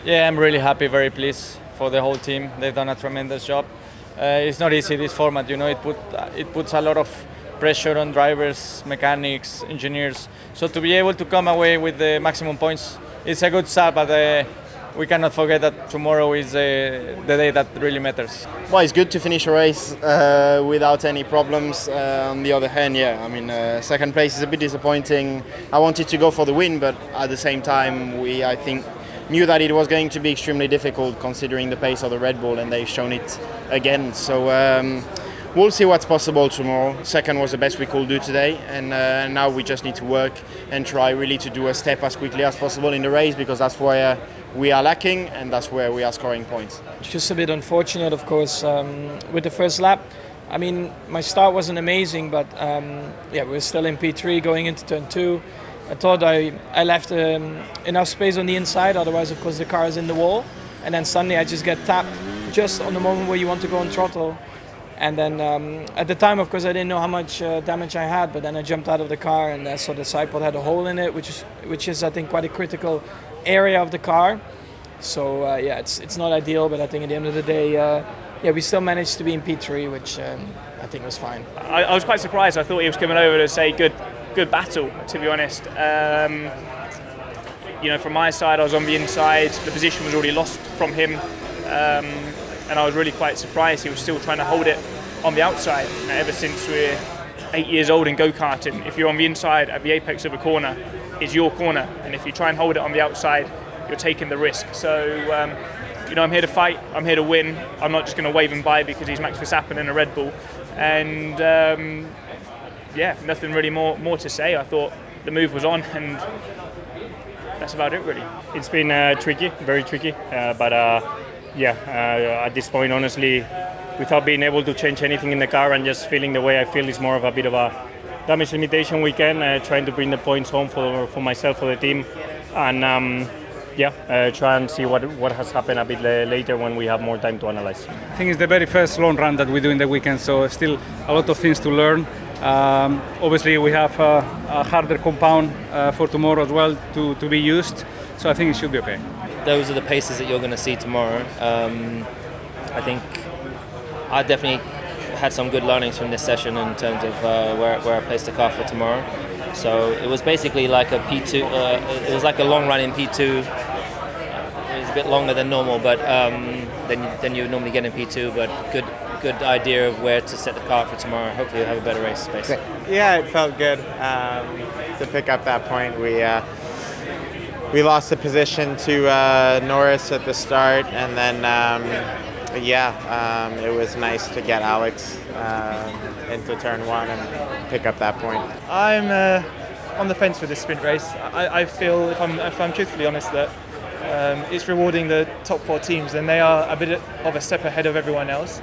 Yeah, I'm really happy, very pleased for the whole team. They've done a tremendous job. It's not easy, this format, you know, it puts a lot of pressure on drivers, mechanics, engineers. So to be able to come away with the maximum points, it's a good start, but we cannot forget that tomorrow is the day that really matters. Well, it's good to finish a race without any problems. On the other hand, yeah, I mean, second place is a bit disappointing. I wanted to go for the win, but at the same time, I think, knew that it was going to be extremely difficult considering the pace of the Red Bull, and they've shown it again. So we'll see what's possible tomorrow. Second was the best we could do today, and now we just need to work and try really to do a step as quickly as possible in the race, because that's where we are lacking and that's where we are scoring points. It's just a bit unfortunate, of course, with the first lap. I mean, my start wasn't amazing, but yeah, we're still in P3 going into turn 2. I thought I left enough space on the inside, otherwise, of course, the car is in the wall. And then suddenly I just get tapped just on the moment where you want to go on throttle. And then at the time, of course, I didn't know how much damage I had, but then I jumped out of the car and I saw the side pod had a hole in it, which is I think, quite a critical area of the car. So yeah, it's not ideal, but I think at the end of the day, yeah, we still managed to be in P3, which I think was fine. I was quite surprised. I thought he was coming over to say good battle, to be honest. You know, from my side, I was on the inside. The position was already lost from him, and I was really quite surprised he was still trying to hold it on the outside. Ever since we're 8 years old in go-karting, if you're on the inside at the apex of a corner, it's your corner, and if you try and hold it on the outside, you're taking the risk. So, you know, I'm here to fight. I'm here to win. I'm not just going to wave him by because he's Max Verstappen in a Red Bull. And yeah, nothing really more to say. I thought the move was on, and that's about it, really. It's been tricky, very tricky, but yeah, at this point, honestly, without being able to change anything in the car and just feeling the way I feel, is more of a bit of a damage limitation weekend, trying to bring the points home for myself, for the team, and yeah, try and see what has happened a bit later when we have more time to analyze. I think it's the very first long run that we do in the weekend, so still a lot of things to learn. Obviously we have a harder compound for tomorrow as well to be used, so I think it should be okay. Those are the paces that you're going to see tomorrow. I think I definitely had some good learnings from this session in terms of where I placed the car for tomorrow. So it was basically like a P2, it was like a long run in P2. It was a bit longer than normal, but than you would normally get in P2, but good idea of where to set the car for tomorrow. Hopefully you'll have a better race space. Yeah, it felt good to pick up that point. We lost the position to Norris at the start, and then yeah, it was nice to get Alex into turn 1 and pick up that point. I'm on the fence with this sprint race. I feel, if I'm truthfully honest, that it's rewarding the top 4 teams, and they are a bit of a step ahead of everyone else.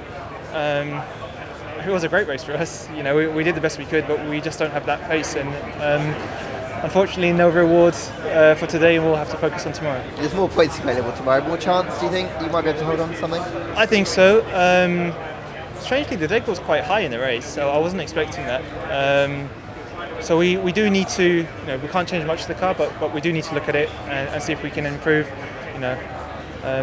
It was a great race for us. You know, we did the best we could, but we just don't have that pace, and unfortunately no rewards for today, and we'll have to focus on tomorrow. There's more points available tomorrow. More chance, do you think, you might be able to hold on to something? I think so. Strangely, the deck was quite high in the race, so I wasn't expecting that. So we do need to, you know, we can't change much to the car, but we do need to look at it and see if we can improve, you know,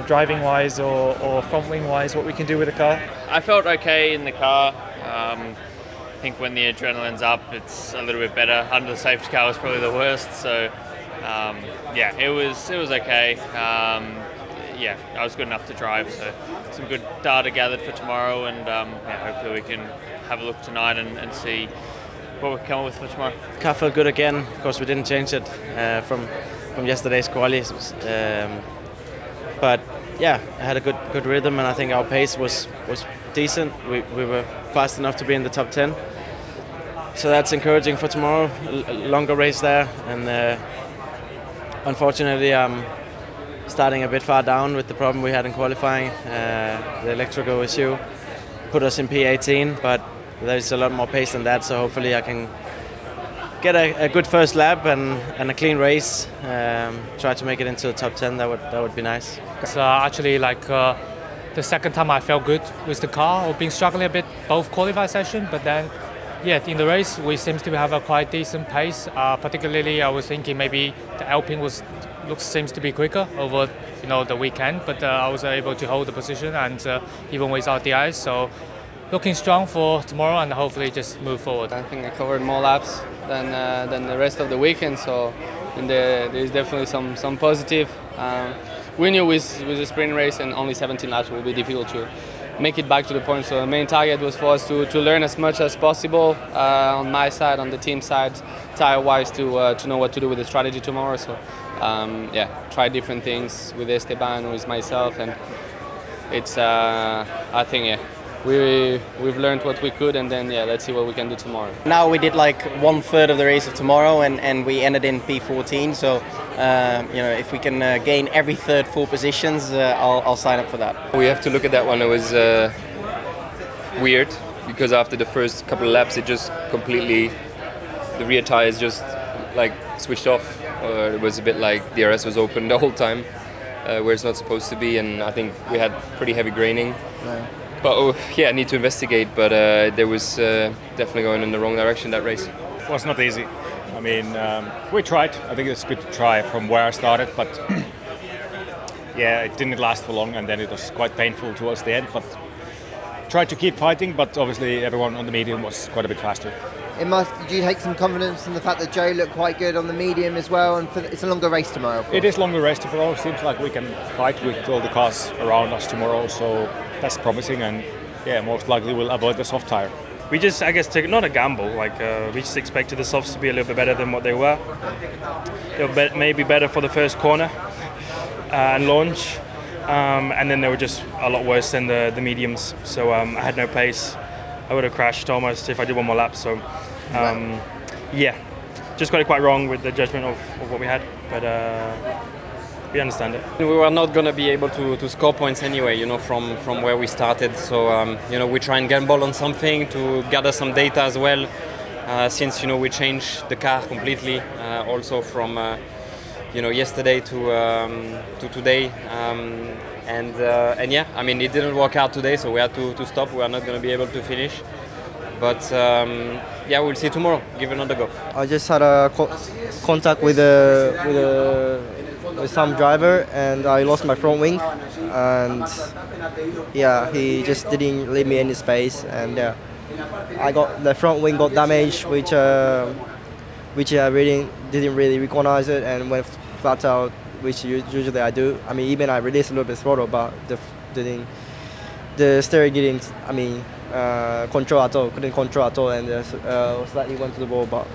driving wise or front wing wise, what we can do with the car. I felt okay in the car. I think when the adrenaline's up, it's a little bit better. Under the safety car was probably the worst. So yeah, it was okay. Yeah, I was good enough to drive. So some good data gathered for tomorrow, and yeah, hopefully we can have a look tonight and see what we can come up with for tomorrow. The car felt good again. Of course, we didn't change it from yesterday's quali. But yeah, I had a good rhythm, and I think our pace was decent. We were fast enough to be in the top 10. So that's encouraging for tomorrow. A longer race there, and unfortunately I'm starting a bit far down with the problem we had in qualifying. The electrical issue put us in P18, but there's a lot more pace than that, so hopefully I can get a good first lap and a clean race. Try to make it into the top 10. That would be nice. It's actually like the second time I felt good with the car. I've been struggling a bit both qualify session, but then yeah, in the race we seem to have a quite decent pace. Particularly I was thinking maybe the Alpine was seems to be quicker over the weekend, but I was able to hold the position and even without the ice. So looking strong for tomorrow and hopefully just move forward. I think I covered more laps than the rest of the weekend, so there is definitely some positive. We knew with the sprint race and only 17 laps will be difficult to make it back to the point. So the main target was for us to learn as much as possible on my side, on the team side, tire-wise, to know what to do with the strategy tomorrow. So try different things with Esteban, with myself, and it's I think we've learned what we could, and then let's see what we can do tomorrow. Now we did like 1/3 of the race of tomorrow, and we ended in P14. So if we can gain every third 4 positions, I'll sign up for that. We have to look at that one. It was weird because after the first couple of laps, it just completely, the rear tires just like switched off. It was a bit like DRS was open the whole time, where it's not supposed to be, and I think we had pretty heavy graining. No. But I need to investigate. But there was definitely going in the wrong direction, that race. It was not easy. I mean, we tried. I think it's good to try from where I started, but it didn't last for long, and then it was quite painful towards the end. But tried to keep fighting, but obviously everyone on the medium was quite a bit faster. Did you take some confidence in the fact that Joe looked quite good on the medium as well, and it's a longer race tomorrow? Of course. It is longer race tomorrow. Seems like we can fight with all the cars around us tomorrow, so that's promising, and most likely we'll avoid the soft tire. We just, I guess, took not a gamble. We just expected the softs to be a little bit better than what they were. They were maybe better for the first corner and launch, and then they were just a lot worse than the mediums. So I had no pace. I would have crashed almost if I did one more lap. So just got it quite wrong with the judgment of what we had, but we understand it. We were not going to be able to score points anyway, from where we started. So we try and gamble on something to gather some data as well, since we changed the car completely, also from yesterday to today. It didn't work out today, so we had to stop. We are not going to be able to finish, but we'll see tomorrow. Give another go. I just had a contact with some driver, and I lost my front wing, and he just didn't leave me any space, and I got the front wing got damaged, which I really didn't really recognize it, and went flat out, which usually I do. I mean, even I released a little bit throttle, but the steering didn't, control at all, couldn't control at all, and slightly went to the wall, but